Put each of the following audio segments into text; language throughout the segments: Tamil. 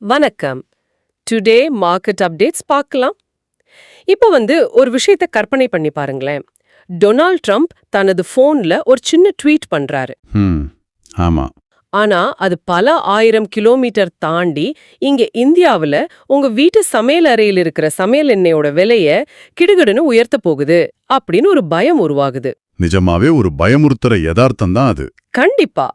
வணக்கம். டுடே மார்க்கெட் அப்டேட்ஸ் பார்க்கலாம். இப்போ ஒரு விஷயத்தை கற்பனை பண்ணி பாருங்களேன். டொனால்ட் ட்ரம்ப் தனது ஃபோன்ல ஒரு சின்ன ட்வீட் பண்றாரு. ஆமா. ஆனா அது பல ஆயிரம் கிலோமீட்டர் தாண்டி இங்க இந்தியாவுல உங்க வீட்டு சமையல் அறையில் இருக்கிற சமையல் எண்ணெயோட விலைய கிடுகிடுன்னு உயர்த்த போகுது அப்படின்னு ஒரு பயம் உருவாகுது. நிஜமாவே ஒரு பயமுறுத்துற யதார்த்தம் தான் அது. கண்டிப்பா.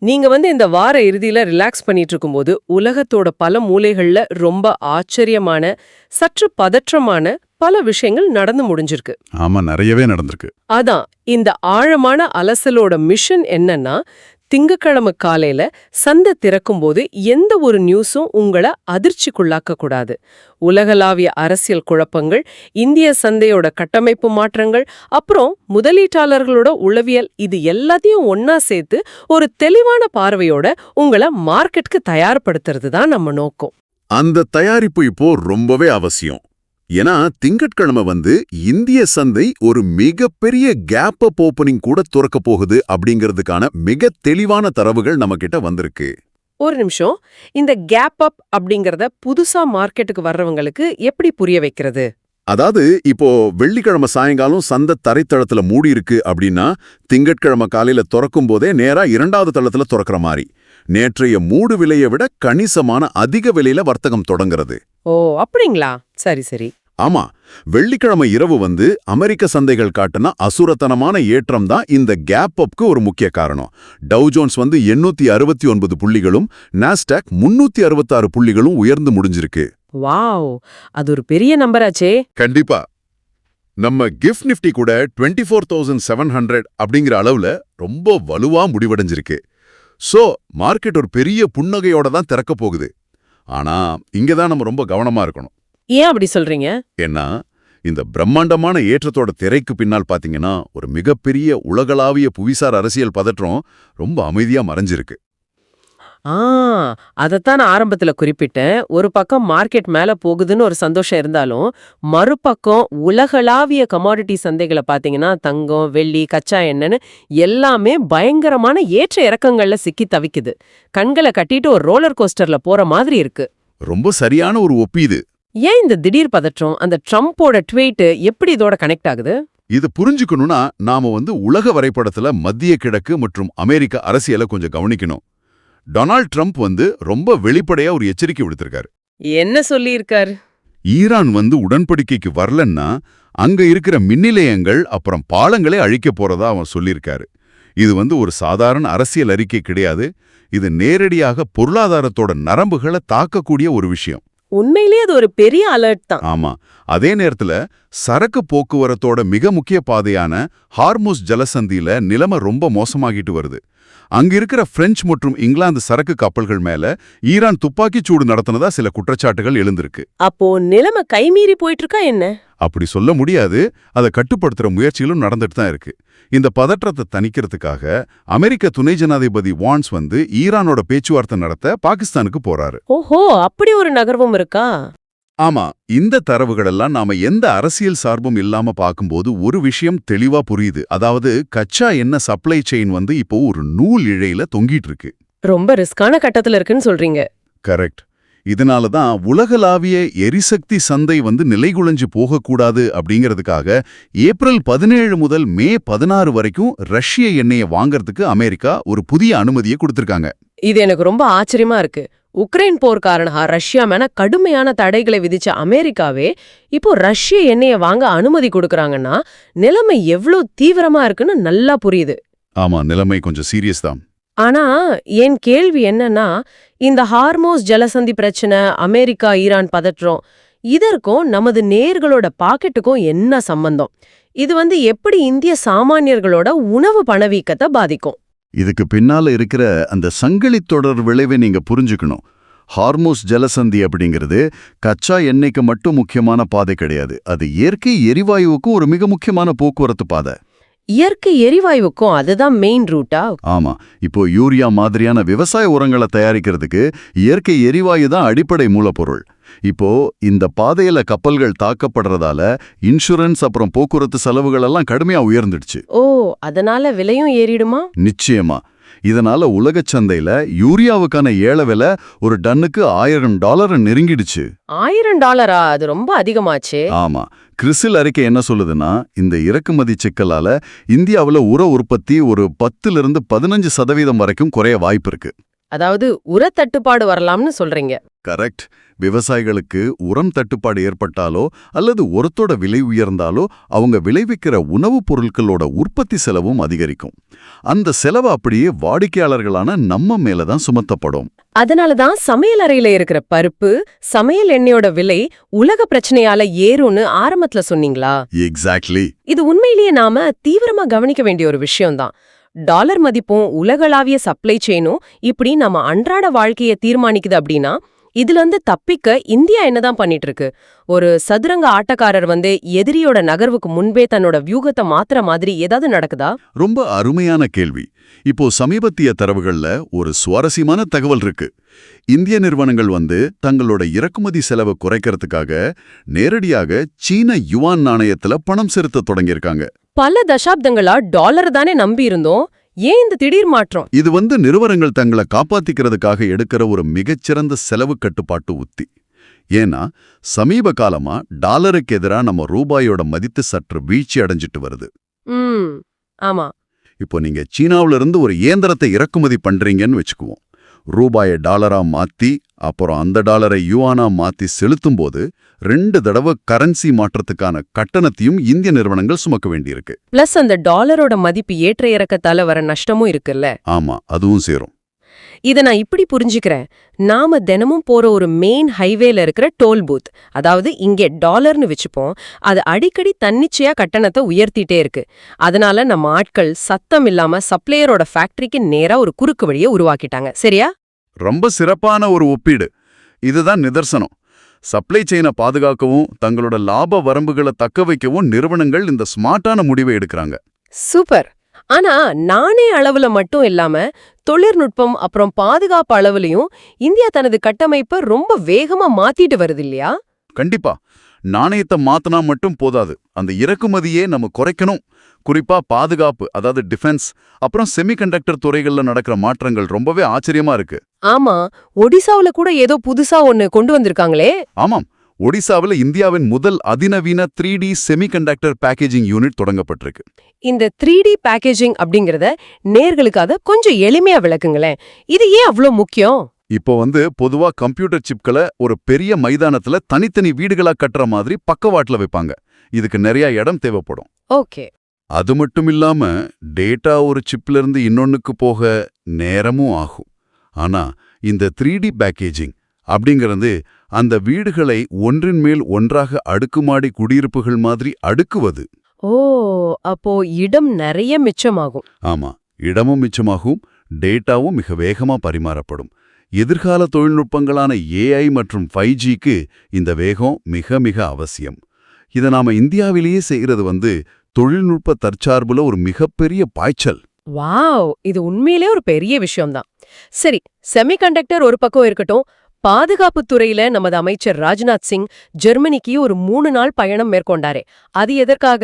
நீங்க இந்த வார இறுதியில ரிலாக்ஸ் பண்ணிட்டு இருக்கும்போது உலகத்தோட பல மூலைகள்ல ரொம்ப ஆச்சரியமான, சற்று பதற்றமான பல விஷயங்கள் நடந்து முடிஞ்சிருக்கு. ஆமா, நிறையவே நடந்திருக்கு. அதான் இந்த ஆழமான அலசலோட மிஷன் என்னன்னா, திங்கட்கிழமை காலையில சந்தை திறக்கும்போது எந்த ஒரு நியூஸும் உங்களை அதிர்ச்சிக்குள்ளாக்க கூடாது. உலகளாவிய அரசியல் குழப்பங்கள், இந்திய சந்தையோட கட்டமைப்பு மாற்றங்கள், அப்புறம் முதலீட்டாளர்களோட உளவியல், இது எல்லாத்தையும் ஒன்னா சேர்த்து ஒரு தெளிவான பார்வையோட உங்களை மார்க்கெட்டுக்கு தயார்படுத்துறது தான் நம்ம நோக்கம். அந்த தயாரிப்பு இப்போ ரொம்பவே அவசியம். ஏன்னா திங்கட்கிழமை இந்திய சந்தை ஒரு மிகப்பெரிய கேப் அப் ஓப்பனிங் கூட துறக்க போகுது அப்படிங்கிறதுக்கான மிக தெளிவான தரவுகள் நம்ம கிட்ட வந்திருக்கு. ஒரு நிமிஷம், இந்த கேப் அப் அப்படிங்கறத புதுசா மார்க்கெட்டுக்கு வர்றவங்களுக்கு எப்படி புரிய வைக்கிறது? அதாவது இப்போ வெள்ளிக்கிழமை சாயங்காலம் சந்தை தரைத்தளத்துல மூடி இருக்கு அப்படின்னா திங்கட்கிழமை காலையில திறக்கும் போதே நேரா 2வது தளத்துல திறக்கிற மாதிரி நேற்றைய மூடு விலையை விட கணிசமான அதிக விலையில வர்த்தகம் தொடங்குறது. ஓ, அப்படிங்களா? சரி சரி. ஆமா, வெள்ளிக்கிழமை இரவு அமெரிக்க சந்தைகள் காட்டுன அசுரத்தனமான ஏற்றம் தான் இந்த கேப் அப்க்கு ஒரு முக்கிய காரணம். டவ் ஜோன்ஸ் 869 புள்ளிகளும், நாஸ்டாக் 366 புள்ளிகளும் உயர்ந்து முடிஞ்சிருக்கு. வாவ், அது ஒரு பெரிய நம்பராச்சே. கண்டிப்பா. நம்ம கிஃப்ட் நிஃப்டி கூட 24,700 அப்படிங்கிற அளவுல ரொம்ப வலுவா முடிவடைஞ்சிருக்கு. சோ மார்க்கெட் ஒரு பெரிய புன்னகையோட தான் திறக்க போகுது. ஆனா இங்கதான் நம்ம ரொம்ப கவனமா இருக்கணும். ஏன் அப்படி சொல்றீங்க? ஏன்னா இந்த பிரம்மாண்டமான ஏற்றத்தோட திரைக்கு பின்னால் பாத்தீங்கன்னா ஒரு மிகப்பெரிய உலகளாவிய புவிசார் அரசியல் பதற்றம் ரொம்ப அமைதியா மறைஞ்சிருக்கு. அதைத்தான் நான் ஆரம்பத்துல குறிப்பிட்டேன். ஒரு பக்கம் மார்க்கெட் மேல போகுதுன்னு ஒரு சந்தோஷம் இருந்தாலும், மறுபக்கம் உலகளாவிய கமாடிட்டி சந்தைகளை பாத்தீங்கன்னா தங்கம், வெள்ளி, கச்சா எண்ணெய்னு எல்லாமே பயங்கரமான ஏற்ற இறக்கங்கள்ல சிக்கி தவிக்குது. கண்களை கட்டிட்டு ஒரு ரோலர் கோஸ்டர்ல போற மாதிரி இருக்கு. ரொம்ப சரியான ஒரு ஒப்பீடு. ஏன் இந்த திடீர் பதற்றம்? அந்த ட்ரம்போட ட்வீட் எப்படி இதோட கனெக்ட் ஆகுது? இது புரிஞ்சுக்கணும்னா நாம உலக வரைபடத்துல மத்திய கிழக்கு மற்றும் அமெரிக்க அரசியலை கொஞ்சம் கவனிக்கணும். டொனால்ட் ட்ரம்ப் ரொம்ப வெளிப்படையா ஒரு எச்சரிக்கை விடுத்திருக்காரு. என்ன சொல்லியிருக்காரு? ஈரான் உடன்படிக்கைக்கு வரலன்னா அங்க இருக்கிற மின்னிலையங்கள் அப்புறம் பாலங்களை அழிக்க போறதா அவன் சொல்லியிருக்காரு. இது ஒரு சாதாரண அரசியல் அறிக்கை கிடையாது. இது நேரடியாக பொருளாதாரத்தோட நரம்புகளை தாக்கக்கூடிய ஒரு விஷயம். உண்மையிலேயே அது ஒரு பெரிய அலர்ட் தான். ஆமா. அதே நேரத்துல சரக்கு போக்குவரத்தோட மிக முக்கிய பாதையான ஹார்முஸ் ஜலசந்தியில நிலைமை ரொம்ப மோசமாகிட்டு வருது. அங்க இருக்கிற பிரெஞ்சு மற்றும் இங்கிலாந்து சரக்கு கப்பல்கள் மேல ஈரான் துப்பாக்கி சூடு நடத்தினதா சில குற்றச்சாட்டுகள் எழுந்திருக்கு. அப்போ நிலைமை கைமீறி போயிட்டு இருக்கா என்ன? அப்படி சொல்ல முடியாது. அதை கட்டுப்படுத்துற முயற்சிகளும் நடந்துட்டு தான் இருக்கு. இந்த பதற்றத்தை தணிக்கிறதுக்காக அமெரிக்க துணை ஜனாதிபதி வான்ஸ் ஈரானோட பேச்சுவார்த்தை நடத்த பாகிஸ்தானுக்கு போறாரு. ஓஹோ, அப்படி ஒரு நகர்வும் இருக்கா? ஆமா. இந்த தரவுகளெல்லாம் நாம எந்த அரசியல் சார்பும் இல்லாம பார்க்கும்போது ஒரு விஷயம் தெளிவா புரியுது. அதாவது கச்சா எண்ணெய் சப்ளை செயின் இப்போ ஒரு நூல் இழையில தொங்கிட்டு இருக்கு. ரொம்ப ரிஸ்கான கட்டத்துல இருக்குன்னு சொல்றீங்க. கரெக்ட். இதனாலதான் உலகளாவிய எரிசக்தி சந்தை நிலைகுலைஞ்சு போகக்கூடாது அப்படிங்கிறதுக்காக ஏப்ரல் 17 முதல் மே 16 வரைக்கும் ரஷ்ய எண்ணெயை வாங்கறதுக்கு அமெரிக்கா ஒரு புதிய அனுமதியை கொடுத்திருக்காங்க. இது எனக்கு ரொம்ப ஆச்சரியமா இருக்கு. உக்ரைன் போர் காரணமா ரஷ்யா மேல கடுமையான தடைகளை விதிச்ச அமெரிக்காவே இப்போ ரஷ்ய எண்ணெயை வாங்க அனுமதி கொடுக்கறாங்கன்னா நிலைமை எவ்வளவு தீவிரமா இருக்குன்னு நல்லா புரியுது. ஆமா, நிலைமை கொஞ்சம் சீரியஸ் தான். ஆனா என் கேள்வி என்னன்னா, இந்த ஹார்மோஸ் ஜலசந்தி பிரச்சனை, அமெரிக்கா ஈரான் பதற்றம், இதற்கும் நமது நேயர்களோட பாக்கெட்டுக்கும் என்ன சம்பந்தம்? இது எப்படி இந்திய சாமானியர்களோட உணவு பணவீக்கத்தை பாதிக்கும்? இதுக்கு பின்னால இருக்கிற அந்த சங்கிலி தொடர் விளைவை நீங்க புரிஞ்சுக்கணும். ஹார்மோஸ் ஜலசந்தி அப்படிங்கிறது கச்சா எண்ணெய்க்கு மட்டும் முக்கியமான பாதை கிடையாது. அது இயற்கை எரிவாயுவுக்கும் ஒரு மிக முக்கியமான போக்குவரத்து பாதை. இயற்கை எரிவாயுக்கும் அதுதான் மெயின் ரூட்டா? ஆமா. இப்போ யூரியா மாதிரியான விவசாய உரங்களை தயாரிக்கிறதுக்கு இயற்கை எரிவாயு தான் அடிப்படை மூலப்பொருள். இப்போ இந்த பாதையில கப்பல்கள் தாக்கப்படுறதால இன்சூரன்ஸ் அப்புறம் போக்குவரத்து செலவுகள் எல்லாம் கடுமையா உயர்ந்துடுச்சு. ஓ, அதனால விலையும் ஏறிடுமா? நிச்சயமா. இதனால உலகச் சந்தையில யூரியாவுக்கான ஏல விலை ஒரு டன்னுக்கு $1000 நெருங்கிடுச்சு. $1000? அது ரொம்ப அதிகமாச்சே. ஆமா. கிறிசில் அறிக்கை என்ன சொல்லுதுன்னா, இந்த இறக்குமதி சிக்கலால இந்தியாவுல உர உற்பத்தி ஒரு 10% வரைக்கும் குறைய வாய்ப்பு இருக்கு. அதாவது உரத்தட்டுப்பாடு வரலாம்னு சொல்றீங்க. கரெக்ட். விவசாயிகளுக்கு உரம் தட்டுப்பாடு ஏற்பட்டாலோ அல்லது உரத்தோட விலை உயர்ந்தாலோ அவங்க விளைவிக்கிற உணவுப் பொருட்களோட உற்பத்தி செலவும் அதிகரிக்கும். அந்த செலவு அப்படியே வாடிக்கையாளர்களான நம்ம மேல தான் சுமத்தப்படும். அதனாலதான் சமையல் அறையில இருக்கிற பருப்பு, சமையல் எண்ணெயோட விலை உலக பிரச்சனையால ஏறும்னு ஆரம்பத்துல சொன்னீங்களா? எக்ஸாக்ட்லி. இது உண்மையிலேயே நாம தீவிரமா கவனிக்க வேண்டிய ஒரு விஷயம்தான். டாலர் மதிப்பும் உலகளாவிய சப்ளை செயினும் இப்படி நம்ம அன்றாட வாழ்க்கையை தீர்மானிக்குது அப்படின்னா, இதுல இருந்து தப்பிக்க இந்தியா என்னதான் பண்ணிட்டு இருக்கு? ஒரு சதுரங்க ஆட்டக்காரர் எதிரியோட நகர்வுக்கு முன்பே தன்னோட வியூகத்தை மாத்துற மாதிரி ஏதாவது நடக்குதா? ரொம்ப அருமையான கேள்வி. இப்போ சமீபத்திய தரவுகள்ல ஒரு சுவாரஸ்யமான தகவல் இருக்கு. இந்திய நிறுவனங்கள் தங்களோட இறக்குமதி செலவை குறைக்கிறதுக்காக நேரடியாக சீன யுவான் நாணயத்துல பணம் செலுத்த தொடங்கியிருக்காங்க. பல தசாப்தங்களா டாலர் தானே நம்பி இருந்தோம். ஏன் இந்த திடீர் மாற்றம்? இது நிறுவனங்கள் தங்களை காப்பாத்திக்கிறதுக்காக எடுக்கிற ஒரு மிகச்சிறந்த செலவு கட்டுப்பாட்டு உத்தி. ஏன்னா சமீப காலமா டாலருக்கு எதிரா நம்ம ரூபாயோட மதிப்பு சற்று வீழ்ச்சி அடைஞ்சிட்டு வருது. ஆமா. இப்போ நீங்க சீனாவில இருந்து ஒரு இயந்திரத்தை இறக்குமதி பண்றீங்கன்னு வச்சுக்குவோம். ரூபாயை டாலரா மாத்தி அப்புறம் அந்த டாலரை யுவானா மாத்தி செலுத்தும் போது 2 தடவை கரன்சி மாற்றத்துக்கான கட்டணத்தையும் இந்திய நிறுவனங்கள் சுமக்க வேண்டியிருக்கு. பிளஸ் அந்த டாலரோட மதிப்பு ஏற்ற இறக்கத்தால வர நஷ்டமும் இருக்குல்ல? ஆமா, அதுவும் சேரும். இத நான் இப்படி புரிஞ்சுக்கிறேன். நாம தினமும் போற ஒரு மெயின் ஹைவேல இருக்கிற டோல் பூத், அதாவது இங்கே டாலர்னு வச்சுப்போம், அது அடிக்கடி தன்னிச்சையா கட்டணத்தை உயர்த்திட்டே இருக்கு. அதனால நம்ம ஆட்கள் சத்தம் இல்லாம சப்ளையரோட ஃபேக்டரிக்கு நேரா ஒரு குறுக்கு வழியை உருவாக்கிட்டாங்க. சரியா? ரொம்ப சிறப்பான ஒரு ஒப்பீடு. இதுதான் நிதர்சனம். சப்ளை செயினை பாதுகாக்கவும் தங்களோட லாப வரம்புகளை தக்க வைக்கவும் நிறுவனங்கள் இந்த ஸ்மார்ட்டான முடிவை எடுக்கிறாங்க. சூப்பர். ஆனா நாணய அளவுல மட்டும் இல்லாம தொழில்நுட்பம் அப்புறம் பாதுகாப்பு அளவுலயும் இந்தியா தனது கட்டமைப்பை ரொம்ப வேகமா மாத்திட்டு வருது இல்லையா? கண்டிப்பா. நாணயத்தை மாத்தினா மட்டும் போதாது, அந்த இறக்குமதியே நம்ம குறைக்கணும். குறிப்பா பாதுகாப்பு, அதாவது டிஃபென்ஸ் அப்புறம் செமிகண்டக்டர் துறைகள்ல நடக்கிற மாற்றங்கள் ரொம்பவே ஆச்சரியமா இருக்கு. ஆமா, ஒடிசாவுல கூட ஏதோ புதுசா ஒன்னு கொண்டு வந்திருக்காங்களே. ஆமாம், ஒடிசாவில் இந்தியாவின் முதல் அதிநவீன 3D செமிகண்டக்டர் பேக்கேஜிங் யூனிட் தொடங்கப்பட்டிருக்கு. இந்த 3D பேக்கேஜிங் அப்படிங்கறத நேர்களுக்காக கொஞ்சம் எளிமையா விளக்குங்களேன். இது ஏன் அவ்வளோ முக்கியம்? இப்போ பொதுவா கம்ப்யூட்டர் சிப்களை ஒரு பெரிய மைதானத்துல தனித்தனி வீடுகளா கட்டுற மாதிரி பக்கவாட்டுல வைப்பாங்க. இதுக்கு நிறைய இடம் தேவைப்படும். ஓகே. அது மட்டும் இல்லாம டேட்டா ஒரு சிப்ல இருந்து இன்னொன்னுக்கு போக நேரமும் ஆகும். ஆனா இந்த 3D பேக்கேஜிங் அப்படிங்கிறது அந்த வீடுகளை ஒன்றின் மேல் ஒன்றாக அடுக்குமாடி குடியிருப்புகள் மாதிரி அடுக்குவது. ஓ, அப்போ இடம் நிறைய மிச்சமாகும். ஆமா, இடமும் மிச்சமாகும், டேட்டாவும் மிக வேகமா பரிமாறப்படும். எதிர்கால தொழில்நுட்பங்களான AI மற்றும் 5Gக்கு இந்த வேகம் மிக மிக அவசியம். இதை நாம இந்தியாவிலேயே செய்கிறது தொழில்நுட்ப தற்சார்புல ஒரு மிகப்பெரிய பாய்ச்சல். வாவ், இது உண்மையிலே ஒரு பெரிய விஷயம்தான். சரி, செமிகண்டக்டர் ஒரு பக்கம் இருக்கட்டும். பாதுகாப்புத் துறையில நமது அமைச்சர் ராஜ்நாத் சிங் ஜெர்மனிக்கு ஒரு 3 நாள் பயணம் மேற்கொண்டாரே, அது எதற்காக?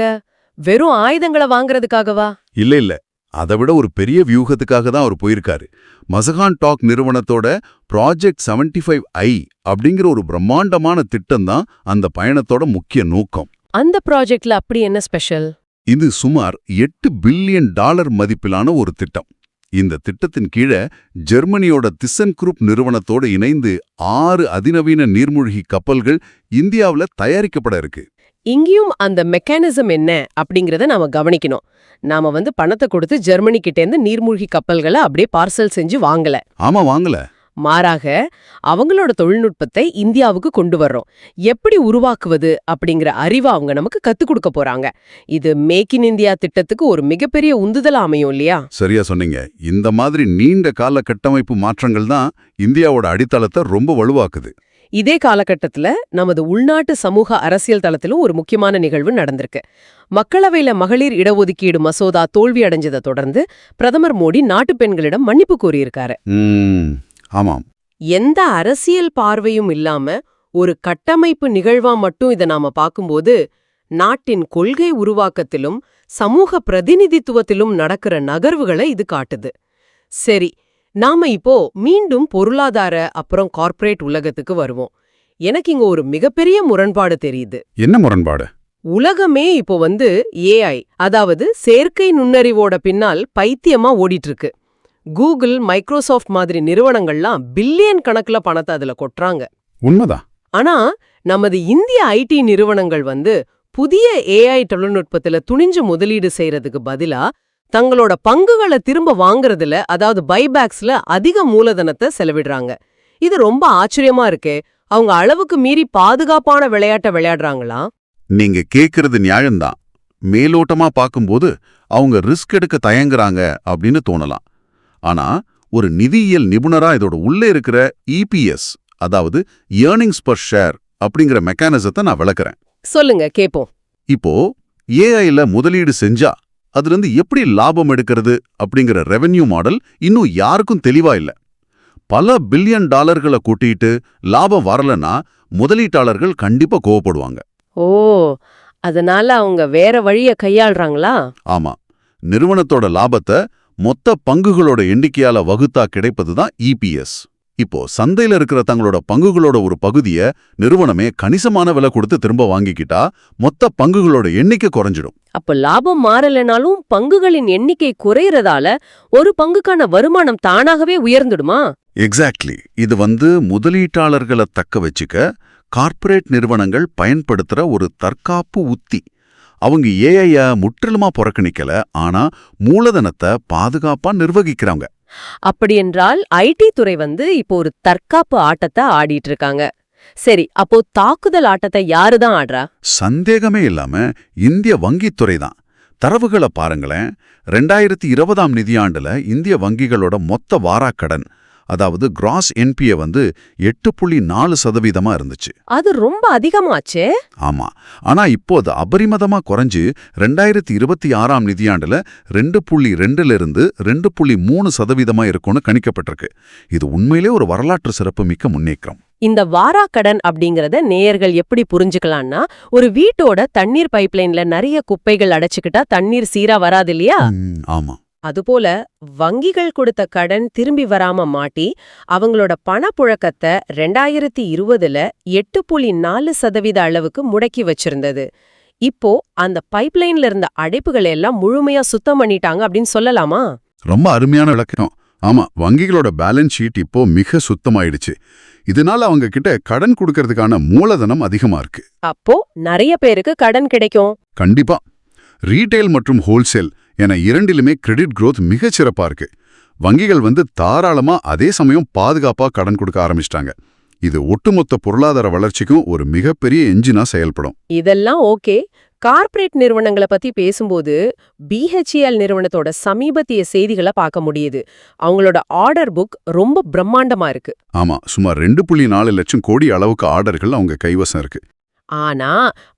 வெறும் ஆயுதங்களை வாங்குறதுக்காகவா? இல்ல, அதை விட ஒரு பெரிய வியூகத்துக்காக தான் அவர் போயிருக்காரு. மசகான் டாக் நிறுவனத்தோட ப்ராஜெக்ட் 75I அப்படிங்கிற ஒரு பிரம்மாண்டமான திட்டம் தான் அந்த பயணத்தோட முக்கிய நோக்கம். அந்த ப்ராஜெக்ட்ல அப்படி என்ன ஸ்பெஷல்? இது சுமார் $8 பில்லியன் மதிப்பிலான ஒரு திட்டம். இந்த திட்டத்தின் கீழே ஜெர்மனியோட திசன் குரூப் நிறுவனத்தோடு இணைந்து 6 அதிநவீன நீர்மூழ்கி கப்பல்கள் இந்தியாவுல தயாரிக்கப்பட இருக்கு. இங்கேயும் அந்த மெக்கானிசம் என்ன அப்படிங்கறத நாம கவனிக்கணும். நாம பணத்தை கொடுத்து ஜெர்மனி கிட்டேந்து நீர்மூழ்கி கப்பல்களை அப்படியே பார்சல் செஞ்சு வாங்கல. ஆமா, வாங்கல. மாறாக அவங்களோட தொழில்நுட்பத்தை இந்தியாவுக்கு கொண்டு வர்றோம். எப்படி உருவாக்குவது அப்படிங்கிற அறிவை அவங்க நமக்கு கத்துக் கொடுக்க போறாங்க. இது மேக் இன் இந்தியா திட்டத்துக்கு ஒரு மிகப்பெரிய உந்துதலா அமையும் இல்லையா? சரியா சொன்னீங்க. இந்த மாதிரி நீண்ட கால கட்டமைப்பு மாற்றங்கள் தான் இந்தியாவோட அடித்தளத்தை ரொம்ப வலுவாக்குது. இதே காலகட்டத்துல நமது உள்நாட்டு சமூக அரசியல் தளத்திலும் ஒரு முக்கியமான நிகழ்வு நடந்திருக்கு. மக்களவையில மகளிர் இடஒதுக்கீடு மசோதா தோல்வி அடைஞ்சதை தொடர்ந்து பிரதமர் மோடி நாட்டு பெண்களிடம் மன்னிப்பு கோரியிருக்காரு. ஆமாம். எந்த அரசியல் பார்வையும் இல்லாம ஒரு கட்டமைப்பு நிகழ்வா மட்டும் இதை நாம பார்க்கும்போது நாட்டின் கொள்கை உருவாக்கத்திலும் சமூக பிரதிநிதித்துவத்திலும் நடக்கிற நகர்வுகளை இது காட்டுது. சரி, நாம இப்போ மீண்டும் பொருளாதார அப்புறம் கார்ப்பரேட் உலகத்துக்கு வருவோம். எனக்கு இங்க ஒரு மிகப்பெரிய முரண்பாடு தெரியுது. என்ன முரண்பாடு? உலகமே இப்போ ஏஐ, அதாவது செயற்கை நுண்ணறிவோட பின்னால் பைத்தியமா ஓடிட்டு இருக்கு. கூகுள், மைக்ரோசாஃப்ட் மாதிரி நிறுவனங்கள்லாம் பில்லியன் கணக்குல பணத்தை அதுல கொட்டுறாங்க. உண்மைதான். ஆனா நமது இந்திய ஐடி நிறுவனங்கள் புதிய ஏஐ தொழில்நுட்பத்துல துணிஞ்சு முதலீடு செய்யறதுக்கு பதிலா தங்களோட பங்குகளை திரும்ப வாங்குறதுல, அதாவது பைபேக்ஸ்ல அதிக மூலதனத்தை செலவிடுறாங்க. இது ரொம்ப ஆச்சரியமா இருக்கே. அவங்க அளவுக்கு மீறி பாதுகாப்பான விளையாட்டை விளையாடுறாங்களா? நீங்க கேக்குறது நியாயம்தான். மேலோட்டமா பார்க்கும்போது அவங்க ரிஸ்க் எடுக்க தயங்குறாங்க அப்படின்னு தோணலாம். ஆனா ஒரு நிதியியல் நிபுணரா இதோட உள்ளே இருக்கிற இபிஎஸ், அதாவது ஏர்னிங்ஸ் பர் ஷேர் அப்படிங்கிற மெக்கானிசத்தை நான் விளக்குறேன். சொல்லுங்க, கேப்போம். இப்போ ஏஐல முதலீடு செஞ்சா அதிலிருந்து எப்படி லாபம் எடுக்கிறது அப்படிங்கிற ரெவென்யூ மாடல் இன்னும் யாருக்கும் தெளிவா இல்ல. பல பில்லியன் டாலர்களை கூட்டிட்டு லாபம் வரலன்னா முதலீட்டாளர்கள் கண்டிப்பா கோவப்படுவாங்க. ஓ, அதனால அவங்க வேற வழிய கையாள்றாங்களா? ஆமா, நிறுவனத்தோட லாபத்தை மொத்த பங்குகளோட எண்ணிக்கையால வகுத்தா கிடைப்பதுதான் இபிஎஸ். இப்போ சந்தையில இருக்கிற தங்களோட பங்குகளோட ஒரு பகுதிய நிறுவனமே கணிசமான விலை கொடுத்து திரும்ப வாங்கிக்கிட்டா மொத்த பங்குகளோட எண்ணிக்கை குறைஞ்சிடும். அப்ப லாபம் மாறலனாலும் பங்குகளின் எண்ணிக்கை குறையறதால ஒரு பங்குக்கான வருமானம் தானாகவே உயர்ந்துடுமா? எக்ஸாக்ட்லி. இது முதலீட்டாளர்களை தக்க வச்சுக்க கார்ப்பரேட் நிறுவனங்கள் பயன்படுத்துற ஒரு தற்காப்பு உத்தி. அவங்க ஏஐய முற்றிலுமா புறக்கணிக்கல, ஆனா மூலதனத்தை பாதுகாப்பா நிர்வகிக்கிறாங்க. அப்படியென்றால் ஐடி துறை இப்போ ஒரு தற்காப்பு ஆட்டத்தை ஆடிட்டு இருக்காங்க. சரி, அப்போ தாக்குதல் ஆட்டத்தை யாருதான் ஆடுறா? சந்தேகமே இல்லாம இந்திய வங்கித்துறை தான். தரவுகளை பாருங்களேன். 2020 நிதியாண்டுல இந்திய வங்கிகளோட மொத்த வாராக்கடன், அதாவது கிராஸ் என்பிஏ 8.4% இருந்துச்சு. அது ரொம்ப அதிகமாச்சே. ஆமா, ஆனா இப்போ அது அபரிமிதமா குறைஞ்சு 2026 நிதியாண்டுல 2.2 இருந்து 2.3% இருக்கும்னு கணிக்கப்பட்டிருக்கு. இது உண்மையிலே ஒரு வரலாற்று சிறப்பு மிக்க முன்னேற்றம். இந்த வாராக்கடன் அப்படிங்கறத நேயர்கள் எப்படி புரிஞ்சுக்கலாம்னா, ஒரு வீட்டோட தண்ணீர் பைப்லைன்ல நிறைய குப்பைகள் அடைச்சுக்கிட்டா தண்ணீர் சீரா வராது இல்லையா? ஆமா. அதுபோல வங்கிகள் கொடுத்த கடன் திரும்பி வராம மாட்டி அவங்களோட பணப்புழக்கத்தை 2020ல 8.4% அளவுக்கு முடக்கி வச்சிருந்தது. இப்போ அந்த பைப்லைன்ல இருந்த அடைப்புகளை எல்லாம் முழுமையா சுத்தம் பண்ணிட்டாங்க அப்படின்னு சொல்லலாமா? ரொம்ப அருமையான விளக்கம். ஆமா, வங்கிகளோட பேலன்ஸ் ஷீட் இப்போ மிக சுத்தமாயிடுச்சு. இதனால அவங்க கிட்ட கடன் கொடுக்கறதுக்கான மூலதனம் அதிகமா இருக்கு. அப்போ நிறைய பேருக்கு கடன் கிடைக்கும். கண்டிப்பா. ரீட்டைல் மற்றும் ஹோல்சேல் என இரண்டிலுமே கிரெடிட் growth மிகச் சிறப்பா இருக்கு. வங்கிகள் தாராளமா அதே சமயம் பாதுகாப்பா கடன் கொடுக்க ஆரம்பிச்சிட்டாங்க. இது ஒட்டுமொத்த பொருளாதார வளர்ச்சிக்கும் ஒரு மிகப்பெரிய என்ஜினா செயல்படும். இதெல்லாம் ஓகே. கார்ப்பரேட் நிறுவனங்களை பத்தி பேசும்போது பிஹெச்இஎல் நிறுவனத்தோட சமீபத்திய செய்திகளை பார்க்க முடியுது. அவங்களோட ஆர்டர் புக் ரொம்ப பிரம்மாண்டமா இருக்கு. ஆமா, சுமார் 2.4 லட்சம் கோடி அளவுக்கு ஆர்டர்கள் அவங்க கைவசம் இருக்கு. ஆனா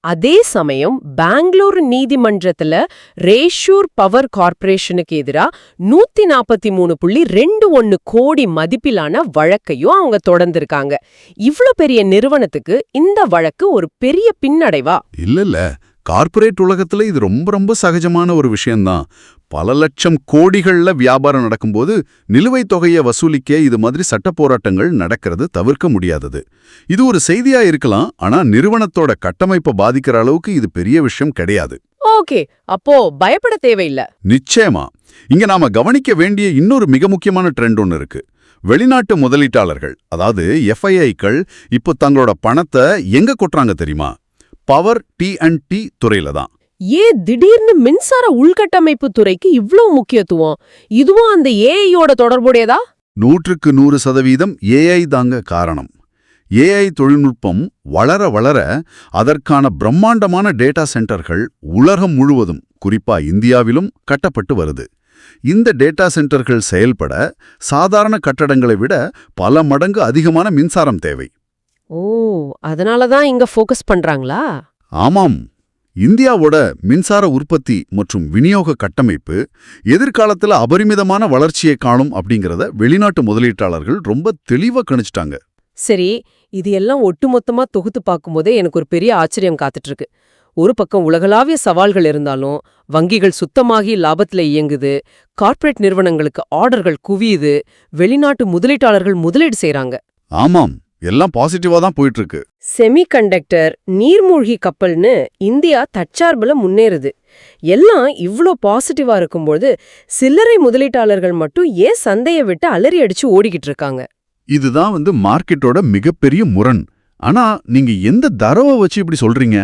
அதே சமயம் பெங்களூரு நீதிமன்றத்துல ரேஷூர் பவர் கார்ப்பரேஷனுக்கு எதிரா 143.21 கோடி மதிப்பிலான வழக்கையும் அவங்க தொடர்ந்திருக்காங்க. இவ்ளோ பெரிய நிறுவனத்துக்கு இந்த வழக்கு ஒரு பெரிய பின்னடைவா? இல்ல, கார்ப்பரேட் உலகத்துல இது ரொம்ப ரொம்ப சகஜமான ஒரு விஷயம்தான். பல லட்சம் கோடிகள்ல வியாபாரம் நடக்கும்போது நிலுவைத் தொகையை வசூலிக்க இது மாதிரி சட்ட போராட்டங்கள் நடக்கிறது தவிர்க்க முடியாதது. இது ஒரு செய்தியா இருக்கலாம், ஆனா நிறுவனத்தோட கட்டமைப்பை பாதிக்கிற அளவுக்கு இது பெரிய விஷயம் கிடையாது. ஓகே, அப்போ பயப்பட தேவையில்ல. நிச்சயமா. இங்க நாம கவனிக்க வேண்டிய இன்னொரு மிக முக்கியமான ட்ரெண்ட் ஒன்னு இருக்கு. வெளிநாட்டு முதலீட்டாளர்கள், அதாவது எஃப்ஐஐக்கள் இப்போ தங்களோட பணத்தை எங்க கொட்டுறாங்க தெரியுமா? பவர் T&T துறையில தான். ஏன் திடீர்னு மின்சார உள்கட்டமைப்பு துறைக்கு இவ்ளோ முக்கியத்துவம்? இதுவும் அந்த ஏஐயோட தொடர்புடையதா? 100% ஏஐ தாங்க காரணம். ஏஐ தொழில்நுட்பம் வளர வளர அதற்கான பிரம்மாண்டமான டேட்டா சென்டர்கள் உலகம் முழுவதும், குறிப்பா இந்தியாவிலும் கட்டப்பட்டு வருது. இந்த டேட்டா சென்டர்கள் செயல்பட சாதாரண கட்டடங்களை விட பல மடங்கு அதிகமான மின்சாரம் தேவை. ஓ, அதனாலதான் இங்க ஃபோக்கஸ் பண்றாங்களா? ஆமாம். இந்தியாவோட மின்சார உற்பத்தி மற்றும் விநியோக கட்டமைப்பு எதிர்காலத்துல அபரிமிதமான வளர்ச்சியை காணும் அப்படிங்கறத வெளிநாட்டு முதலீட்டாளர்கள் ரொம்ப தெளிவா கணிச்சிட்டாங்க. சரி, இது எல்லாம் ஒட்டுமொத்தமா தொகுத்து பார்க்கும்போதே எனக்கு ஒரு பெரிய ஆச்சரியம் காத்துட்டு இருக்கு. ஒரு பக்கம் உலகளாவிய சவால்கள் இருந்தாலும் வங்கிகள் சுத்தமாகி லாபத்துல இயங்குது, கார்ப்பரேட் நிறுவனங்களுக்கு ஆர்டர்கள் குவியுது, வெளிநாட்டு முதலீட்டாளர்கள் முதலீடு செய்றாங்க. ஆமாம், எல்லாம் பாசிட்டிவா தான் போயிட்டு இருக்கு. செமிகண்டக்டர், நீர்மூழ்கி கப்பல்னு இந்தியா தற்சார்புல முன்னேறுது. எல்லாம் இவ்ளோ பாசிட்டிவா இருக்கும்போது சில்லறை முதலீட்டாளர்கள் மட்டும் ஏன் சந்தையை விட்டு அலறி அடிச்சு ஓடிக்கிட்டு இருக்காங்க? இதுதான் மார்க்கெட்டோட மிகப்பெரிய முரண். ஆனா நீங்க எந்த தரவை வச்சு இப்படி சொல்றீங்க?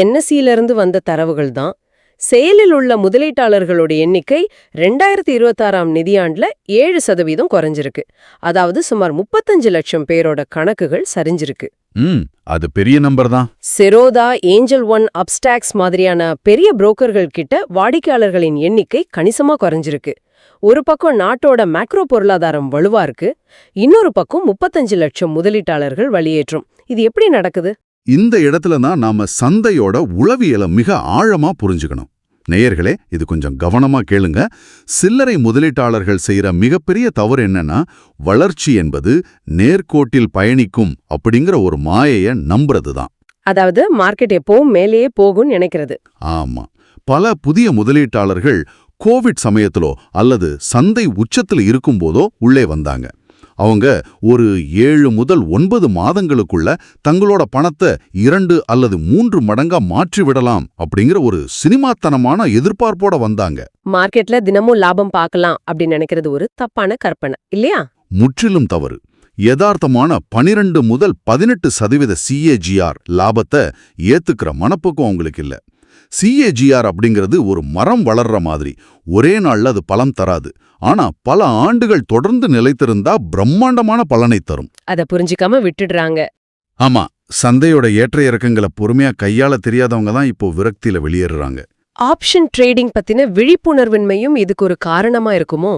NSE-ல இருந்து வந்த தரவுகள் தான். செயலில் உள்ள முதலீட்டாளர்களோட எண்ணிக்கை 2026ஆம் நிதியாண்டுல 7% குறைஞ்சிருக்கு. அதாவது சுமார் 35 லட்சம் பேரோட கணக்குகள் சரிஞ்சிருக்கு. அது பெரிய நம்பர் தான். செரோதா, ஏஞ்சல் ஒன், அப்ஸ்டாக்ஸ் மாதிரியான பெரிய புரோக்கர்கள் கிட்ட வாடிக்கையாளர்களின் எண்ணிக்கை கணிசமா குறைஞ்சிருக்கு. ஒரு பக்கம் நாட்டோட மேக்ரோ பொருளாதாரம் வலுவா இருக்கு, இன்னொரு பக்கம் 35 லட்சம் முதலீட்டாளர்கள் வெளியேற்றும். இது எப்படி நடக்குது? இந்த இடத்துல தான் நாம சந்தையோட உளவியலை மிக ஆழமா புரிஞ்சுக்கணும். நேயர்களே, இது கொஞ்சம் கவனமா கேளுங்க. சில்லறை முதலீட்டாளர்கள் செய்யற மிகப்பெரிய தவறு என்னன்னா, வளர்ச்சி என்பது நேர்கோட்டில் பயணிக்கும் அப்படிங்கிற ஒரு மாயைய நம்புறது தான். அதாவது மார்க்கெட் எப்பவும் மேலேயே போகும்னு நினைக்கிறது. ஆமா, பல புதிய முதலீட்டாளர்கள் கோவிட் சமயத்திலோ அல்லது சந்தை உச்சத்துல இருக்கும்போதோ உள்ளே வந்தாங்க. அவங்க ஒரு 7 முதல் 9 மாதங்களுக்குள்ள தங்களோட பணத்தை 2 அல்லது 3 மடங்கா மாற்றி விடலாம் அப்படிங்கிற ஒரு சினிமாத்தனமான எதிர்பார்ப்போட வந்தாங்க. மார்க்கெட்ல தினமும் லாபம் பார்க்கலாம் அப்படின்னு நினைக்கிறது ஒரு தப்பான கற்பனை இல்லையா? முற்றிலும் தவறு. யதார்த்தமான 12 முதல் 18% CAGR லாபத்தை ஏத்துக்கிற மனப்போக்கம் அவங்களுக்கு இல்ல. CAGR அப்படிங்கிறது ஒரு மரம் வளர்ற மாதிரி. ஒரே நாள்ல அது பலம் தராது. ஆனா பல ஆண்டுகள் தொடர்ந்து நிலைத்திருந்தா பிரம்மாண்டமான பலனை தரும். அத புரிஞ்சிக்காம விட்டுடுறாங்க. ஆமா, சந்தையோட ஏற்ற இறக்கங்களை பொறுமையா கையாள தெரியாதவங்க தான் இப்போ விரக்தியில வெளியேறுறாங்க. ஆப்ஷன் ட்ரேடிங் பத்தின விழிப்புணர்வின்மையும் இதுக்கு ஒரு காரணமா இருக்குமோ?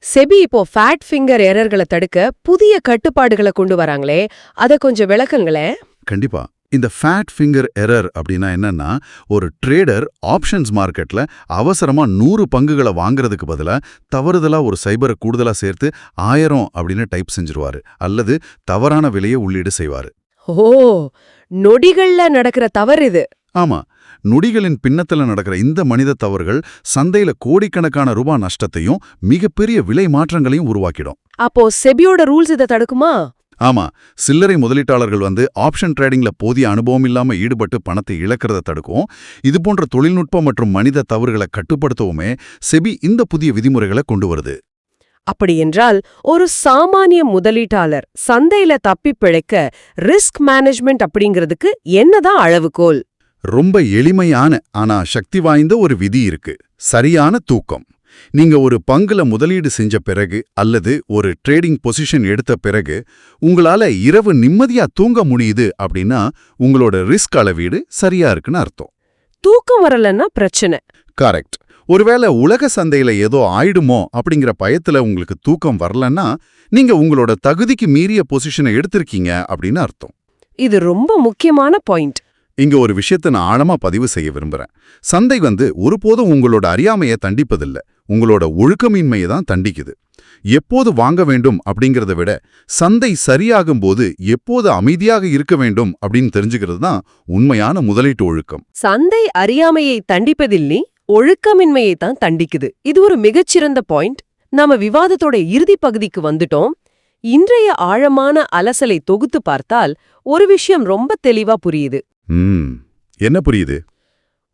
செபி இப்போ ஃபேட் ஃபிங்கர் எரர்களை தடுக்க புதிய கட்டுப்பாடுகளை கொண்டு வராங்களே, அத கொஞ்சம் விளக்குங்களேன். கண்டிப்பா. இந்த ஃபேட் ஃபிங்கர் எரர் அப்படின்னா என்னன்னா, ஒரு ட்ரேடர் ஆப்ஷன்ஸ் மார்க்கெட்ல அவசரமா 100 பங்குகளை வாங்குறதுக்கு பதிலா தவறுதலா ஒரு சைபரை கூடுதலா சேர்த்து 1000 அப்படின்னு டைப் செஞ்சிருவாரு, அல்லது தவறான விலையை உள்ளீடு செய்வாரு. ஓ, நொடிகள்ல நடக்கிற தவறு இது. ஆமா, நொடிகளின் பின்னத்துல நடக்கிற இந்த மனித தவறுகள் சந்தையில கோடிக்கணக்கான ரூபாய் நஷ்டத்தையும் மிகப்பெரிய விலை மாற்றங்களையும் உருவாக்கிடும். அப்போ செபியோட ரூல்ஸ் இதை தடுக்குமா? ஆமா, சில்லறை முதலீட்டாளர்கள் ஆப்ஷன் ட்ரேடிங்ல போதிய அனுபவம் இல்லாம ஈடுபட்டு பணத்தை இழக்கிறத தடுக்கும். இதுபோன்ற தொழில்நுட்ப மற்றும் மனித தவறுகளை கட்டுப்படுத்தவுமே செபி இந்த புதிய விதிமுறைகளை கொண்டு வருது. அப்படியென்றால் ஒரு சாமானிய முதலீட்டாளர் சந்தையில தப்பி பிழைக்க ரிஸ்க் மேனேஜ்மெண்ட் அப்படிங்கிறதுக்கு என்னதான் அளவுகோல்? ரொம்ப எளிமையான ஆனா சக்தி வாய்ந்த ஒரு விதி இருக்கு. சரியான தூக்கம். நீங்க ஒரு பங்குல முதலீடு செஞ்ச பிறகு அல்லது ஒரு ட்ரேடிங் பொசிஷன் எடுத்த பிறகு உங்களால இரவு நிம்மதியா தூங்க முடியுது அப்படின்னா உங்களோட ரிஸ்க் அளவீடு சரியா இருக்குன்னு அர்த்தம். தூக்கம் வரலன்னா பிரச்சனை. கரெக்ட். ஒருவேளை உலக சந்தையில ஏதோ ஆயிடுமோ அப்படிங்கிற பயத்துல உங்களுக்கு தூக்கம் வரலன்னா நீங்க உங்களோட தகுதிக்கு மீறிய பொசிஷனை எடுத்திருக்கீங்க அப்படின்னு அர்த்தம். இது ரொம்ப முக்கியமான பாயிண்ட். இங்க ஒரு விஷயத்தை நான் ஆழமா பதிவு செய்ய விரும்புறேன். சந்தை ஒருபோதும் உங்களோட அறியாமையை தண்டிப்பதில்ல, உங்களோட ஒழுக்கமின்மையை தான் தண்டிக்குது. எப்போது வாங்க வேண்டும் அப்படிங்கிறத விட சந்தை சரியாகும் போது எப்போது அமைதியாக இருக்க வேண்டும் அப்படின்னு தெரிஞ்சுக்கிறது தான் உண்மையான முதலீட்டு ஒழுக்கம். சந்தை அறியாமையை தண்டிப்பதில்லை, ஒழுக்கமின்மையை தான் தண்டிக்குது. இது ஒரு மிகச்சிறந்த பாயிண்ட். நாம விவாதத்தோட இறுதி பகுதிக்கு வந்துட்டோம். இன்றைய ஆழமான அலசலை தொகுத்து பார்த்தால் ஒரு விஷயம் ரொம்ப தெளிவா புரியுது. என்ன புரியுது?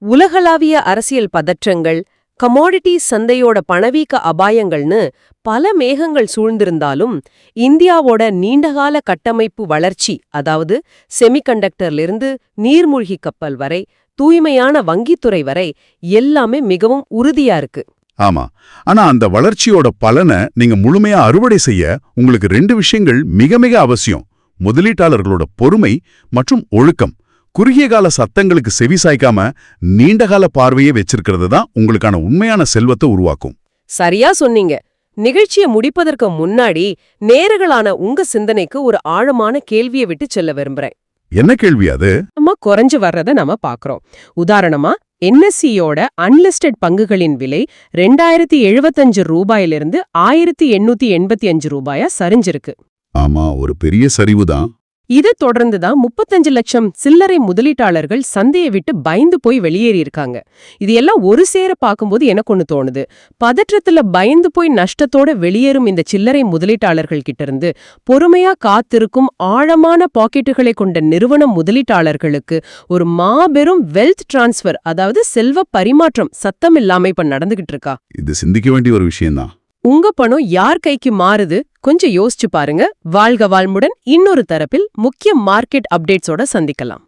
உலகளாவிய அரசியல் பதற்றங்கள், கமோடிட்டி சந்தையோட பணவீக்க அபாயங்கள்னு பல மேகங்கள் சூழ்ந்திருந்தாலும் இந்தியாவோட நீண்டகால கட்டமைப்பு வளர்ச்சி, அதாவது செமிகண்டக்டர்லிருந்து நீர்மூழ்கி கப்பல் வரை, தூய்மையான வங்கித்துறை வரை எல்லாமே மிகவும் உறுதியா இருக்கு. ஆமா, ஆனா அந்த வளர்ச்சியோட பலனை நீங்க முழுமையா அறுவடை செய்ய உங்களுக்கு 2 விஷயங்கள் மிக மிக அவசியம். முதலீட்டாளர்களோட பொறுமை மற்றும் ஒழுக்கம். குறுகிய கால சத்தங்களுக்கு செவி சாய்க்காம நீண்டகால பார்வையை வச்சிருக்கிறது தான் உங்களுக்கான உண்மையான செல்வத்தை உருவாக்கும். சரியா சொன்னீங்க. நிகழ்ச்சியை முடிப்பதற்கு முன்னாடி நேயர்களான உங்க சிந்தனைக்கு ஒரு ஆழமான கேள்வியை விட்டு செல்ல விரும்புறேன். என்ன கேள்வி அது? நம்ம குறைஞ்சு வர்றத நாம பாக்குறோம். உதாரணமா NSE-யோட அன்லிஸ்டட் பங்குகளின் விலை 2075 ரூபாயிலிருந்து 1885 ரூபாயா சரிஞ்சிருக்கு. ஆமா, ஒரு பெரிய சரிவுதான். இதை தொடர்ந்து தான் 35 லட்சம் சில்லறை முதலீட்டாளர்கள் சந்தையை விட்டு பயந்து போய் வெளியேறி இருக்காங்க. இது எல்லாம் ஒரு சேர பார்க்கும்போது எனக்கு ஒண்ணு தோணுது. பதற்றத்துல பயந்து போய் நஷ்டத்தோட வெளியேறும் இந்த சில்லறை முதலீட்டாளர்கள் கிட்ட இருந்து பொறுமையா காத்திருக்கும் ஆழமான பாக்கெட்டுகளை கொண்ட நிறுவன முதலீட்டாளர்களுக்கு ஒரு மாபெரும் வெல்த் டிரான்ஸ்ஃபர், அதாவது செல்வ பரிமாற்றம் சத்தம் இல்லாம இப்ப நடந்துகிட்டு இருக்கா? இது சிந்திக்க வேண்டிய ஒரு விஷயம்தான். உங்க பணம் யார் கைக்கு மாறுது கொஞ்சம் யோசிச்சு பாருங்க. வாழ்க வாழ்முடன் இன்னொரு தரப்பில் முக்கிய மார்க்கெட் அப்டேட்ஸோட சந்திக்கலாம்.